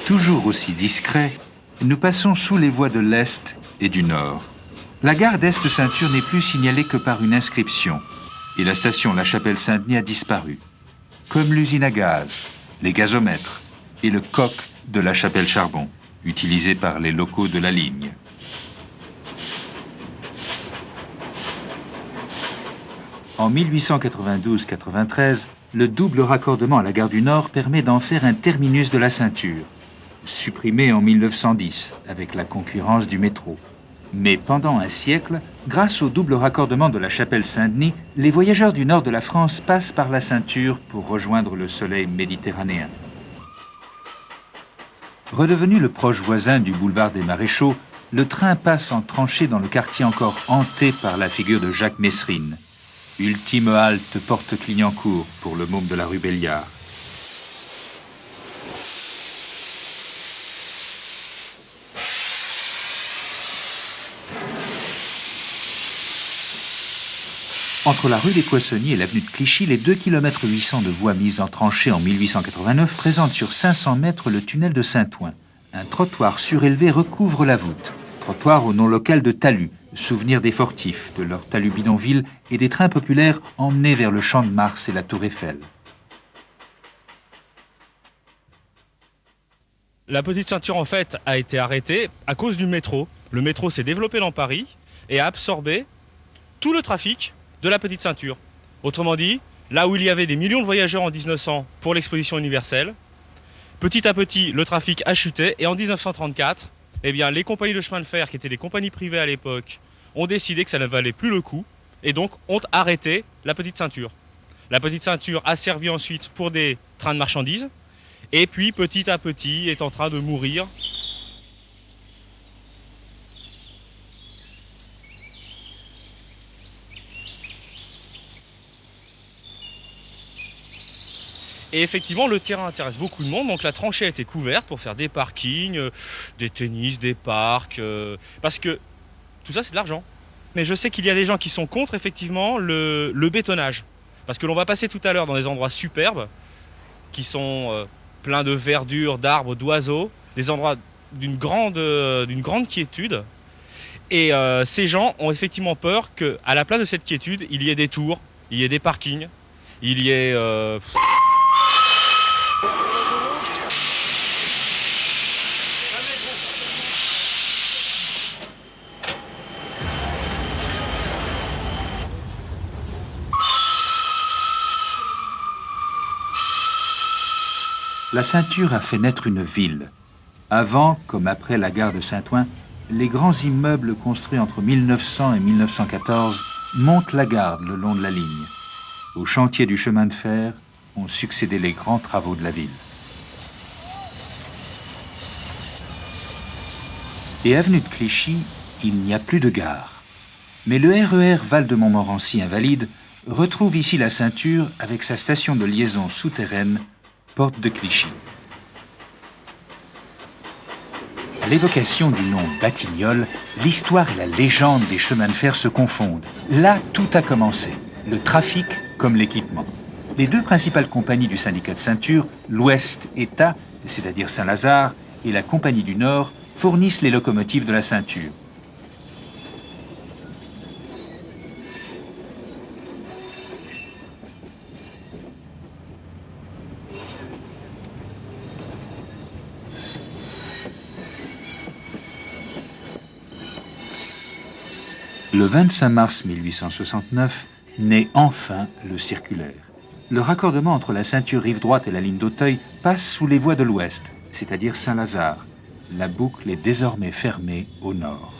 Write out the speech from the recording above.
Toujours aussi discret, nous passons sous les voies de l'Est et du Nord. La gare d'Est-Ceinture n'est plus signalée que par une inscription et la station La Chapelle-Saint-Denis a disparu. Comme l'usine à gaz, les gazomètres et le coq de La Chapelle-Charbon, utilisé par les locaux de la ligne. En 1892-93, le double raccordement à la gare du Nord permet d'en faire un terminus de la ceinture, supprimé en 1910 avec la concurrence du métro. Mais pendant un siècle, grâce au double raccordement de la Chapelle-Saint-Denis, les voyageurs du nord de la France passent par la ceinture pour rejoindre le soleil méditerranéen. Redevenu le proche voisin du boulevard des Maréchaux, le train passe en tranchée dans le quartier encore hanté par la figure de Jacques Messrine. Ultime halte porte Clignancourt pour le môme de la rue Belliard. Entre la rue des Poissonniers et l'avenue de Clichy, les 2,8 km de voies mises en tranchée en 1889 présentent sur 500 mètres le tunnel de Saint-Ouen. Un trottoir surélevé recouvre la voûte. Trottoir au nom local de talus, souvenir des fortifs, de leur talus bidonville et des trains populaires emmenés vers le Champ de Mars et la Tour Eiffel. La petite ceinture, en fait, a été arrêtée à cause du métro. Le métro s'est développé dans Paris et a absorbé tout le trafic de la petite ceinture. Autrement dit, là où il y avait des millions de voyageurs en 1900 pour l'exposition universelle, petit à petit, le trafic a chuté et en 1934, eh bien, les compagnies de chemin de fer, qui étaient des compagnies privées à l'époque, ont décidé que ça ne valait plus le coup et donc ont arrêté la petite ceinture. La petite ceinture a servi ensuite pour des trains de marchandises et puis petit à petit est en train de mourir. Et effectivement, le terrain intéresse beaucoup de monde, donc la tranchée a été couverte pour faire des parkings, des tennis, des parcs, parce que tout ça, c'est de l'argent. Mais je sais qu'il y a des gens qui sont contre, effectivement, le bétonnage. Parce que l'on va passer tout à l'heure dans des endroits superbes, qui sont pleins de verdure, d'arbres, d'oiseaux, des endroits d'une grande quiétude. Et ces gens ont effectivement peur qu'à la place de cette quiétude, il y ait des tours, il y ait des parkings, il y ait... La ceinture a fait naître une ville. Avant, comme après la gare de Saint-Ouen, les grands immeubles construits entre 1900 et 1914 montent la garde le long de la ligne. Au chantier du chemin de fer ont succédé les grands travaux de la ville. Et avenue de Clichy, il n'y a plus de gare. Mais le RER Val-de-Montmorency invalide retrouve ici la ceinture avec sa station de liaison souterraine, Porte de Clichy. À l'évocation du nom Batignolles, l'histoire et la légende des chemins de fer se confondent. Là, tout a commencé, le trafic comme l'équipement. Les deux principales compagnies du syndicat de ceinture, l'Ouest-État, c'est-à-dire Saint-Lazare, et la Compagnie du Nord, fournissent les locomotives de la ceinture. Le 25 mars 1869 naît enfin le circulaire. Le raccordement entre la ceinture rive droite et la ligne d'Auteuil passe sous les voies de l'Ouest, c'est-à-dire Saint-Lazare. La boucle est désormais fermée au nord.